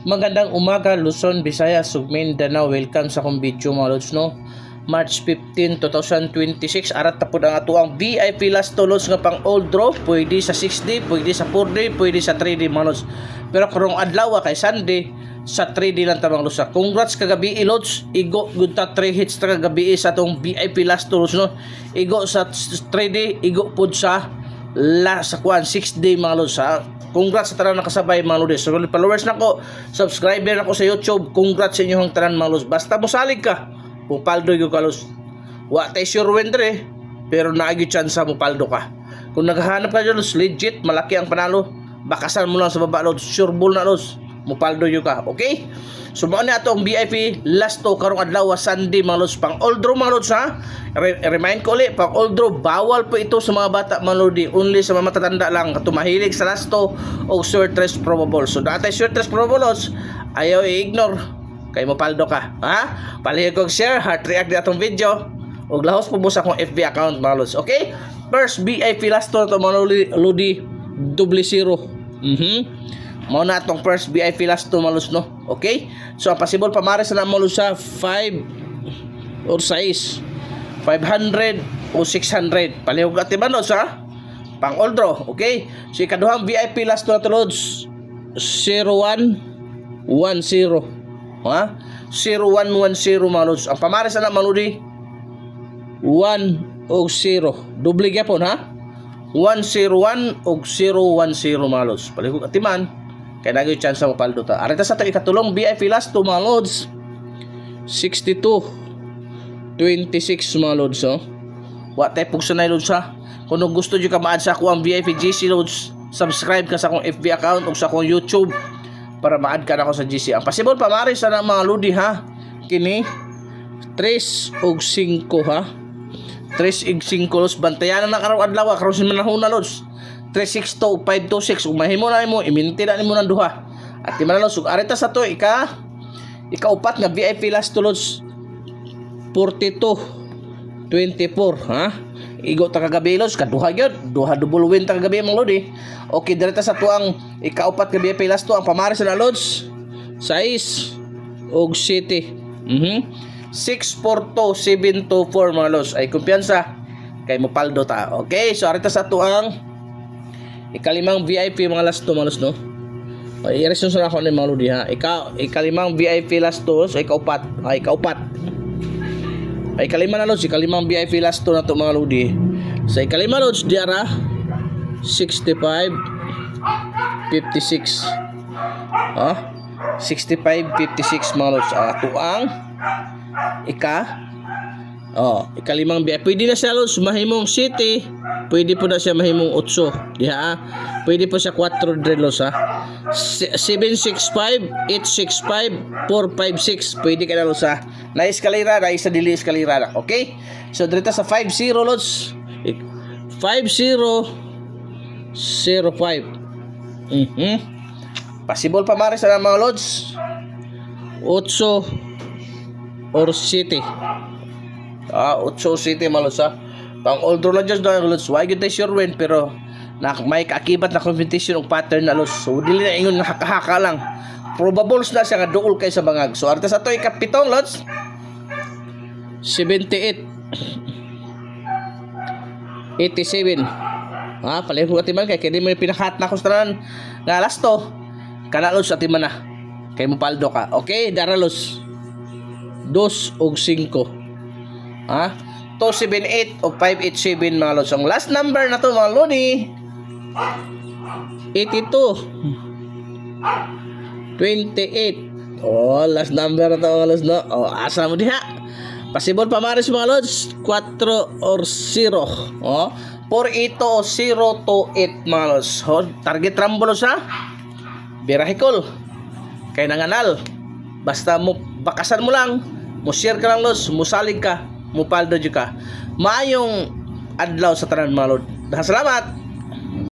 Magandang umaga, Luzon, Visayas, ug Mindanao. Welcome sa akong video mga lods, no? March 15, 2026. Arat tapod ang atuang VIP last to lods nga pang old draw. Pwede sa 6D, pwede sa 4D, pwede sa 3D mga lods. Pero karong adlaw kay Sunday, sa 3D lang tamang lods. Congrats kagabi lods. Igo good ta 3 hits ta kagabi sa atong VIP last to lods, no? Igo sa 3D, igo pod sa sa 6D mga lods, ha? Congrats sa tanan nakasabay mga lods. So followers na ko, subscriber na ko sa YouTube. Congrats sa inyong tanan mga lods. Basta mosalig ka, mupaldo yung ka lods. Wa tay sure win dire, pero naagi chance mo paldo ka. Kung naghahanap ka dyan lods, legit malaki ang panalo. Bakasan mo lang sa baba lods, sure ball na lods, mupaldo yung ka. Okay? So mao ni atong VIP last to karong adlaw Sunday mga lods, pang old draw mga lods, ha. Remind ko ulit, pang old draw bawal po ito sa mga bata mga lodi, only sa mga matatanda lang kato mahilig sa last to o shortest probable. So dati shortest probable lods, ayaw i-ignore kay mopaldo ka, ha. Palihog kog share, heart react di atong video ug lahos po sa akong FB account mga lods. Okay, first VIP last to mga lodi, 00. Mao na atong first VIP last to malos, no? Okay? So ang possible pamares na mo sa 5 or 6, 500 o 600. Palihog atiman no sa pang old draw. Okay? So ikaduhang VIP last to lods, 0110. Ha? 0110 malos. Ang pamares na maludi 1 o 0. Doble gyapon, ha? 101 o 010 malos. Palihog atiman kaya nagay chance mo paldo ta. Arita sa tag ikatulong VIP last to mga lods, 6226 mga lods, oh. Wa tay pugsa na lods, ha. Kung gusto niyo ka ma-add sa ako ang VIP GC lods, subscribe ka sa akong FB account o sa akong YouTube para ma-add ka na ako sa GC. Ang possible pamaris na mga lodi, ha. Kini 3 og 5, ha. 3 og 5 lods, bantayan na karong adlaw karon sa manahon na lods. 362 526 ug mahimo na nimo iminti na nimo ng duha at di man lods. Ug arita sa to ikaupat nga VIP last to lods, 4224, ha. Igo ta kagabi lods, kaduha gyud, duha double win ta kagabi mga lodi. Okay, direta sa to ang ikaupat nga VIP last to, ang pamaris na lods 6 og 7. 642724 mga lods. Ay kumpiyansa kay mo paldo ta. Okay, so arita sa to ang ikalimang VIP mga last to malos, no? I-resume sa ako ni mga lodi, ha. Ikalimang VIP last to, so ikaupat. Ikaupat. Ikalima na lods, ikalimang VIP last to na to mga lodi. Sa ikalima lods diara 65 56. Ha? 65 56 mga lods. Ato ang ikalimang VIP. Pwede na siya lods mahimong city. Pwede po na siya mahimong 8. Diha, pwede po siya 4 lods, ha. 765 865 456. Pwede ka na lods, ha. Na eskalera, na isa dili eskalera. Okay? So dito sa 50 lods, 5005. Possible pa maris na mga lods 8 or 7. 8 o 7 mga lods, ha. Pang old draw na dyan lods, why good sure win, pero may kaakibat na competition o pattern na lods. So dili na ingon nga haka lang, probables na siya nga duol kay sa bangag. So arta sa to ikapitong lods 78 87, ha. Palihog atiman kay kini mo pinakat na ko sa nga last to kana lods atiman na kay mo paldo ka. Okay, dara lods 2 og 5, ha. 278 o 587 mga lods. Ang last number na to mga lodi 82 28. Last number na to mga lods, no? Asa mo diha. Possible pa maris mga lods 4 or 0, 48 o 0 to 8 mga lods. Target rambo lods, ha. Birahikol kay nanganal. Basta mo bakasan mo lang, mo share ka lang lods, musalig ka, mupaldo ka. Maayong adlaw sa tanan mga lord. Salamat.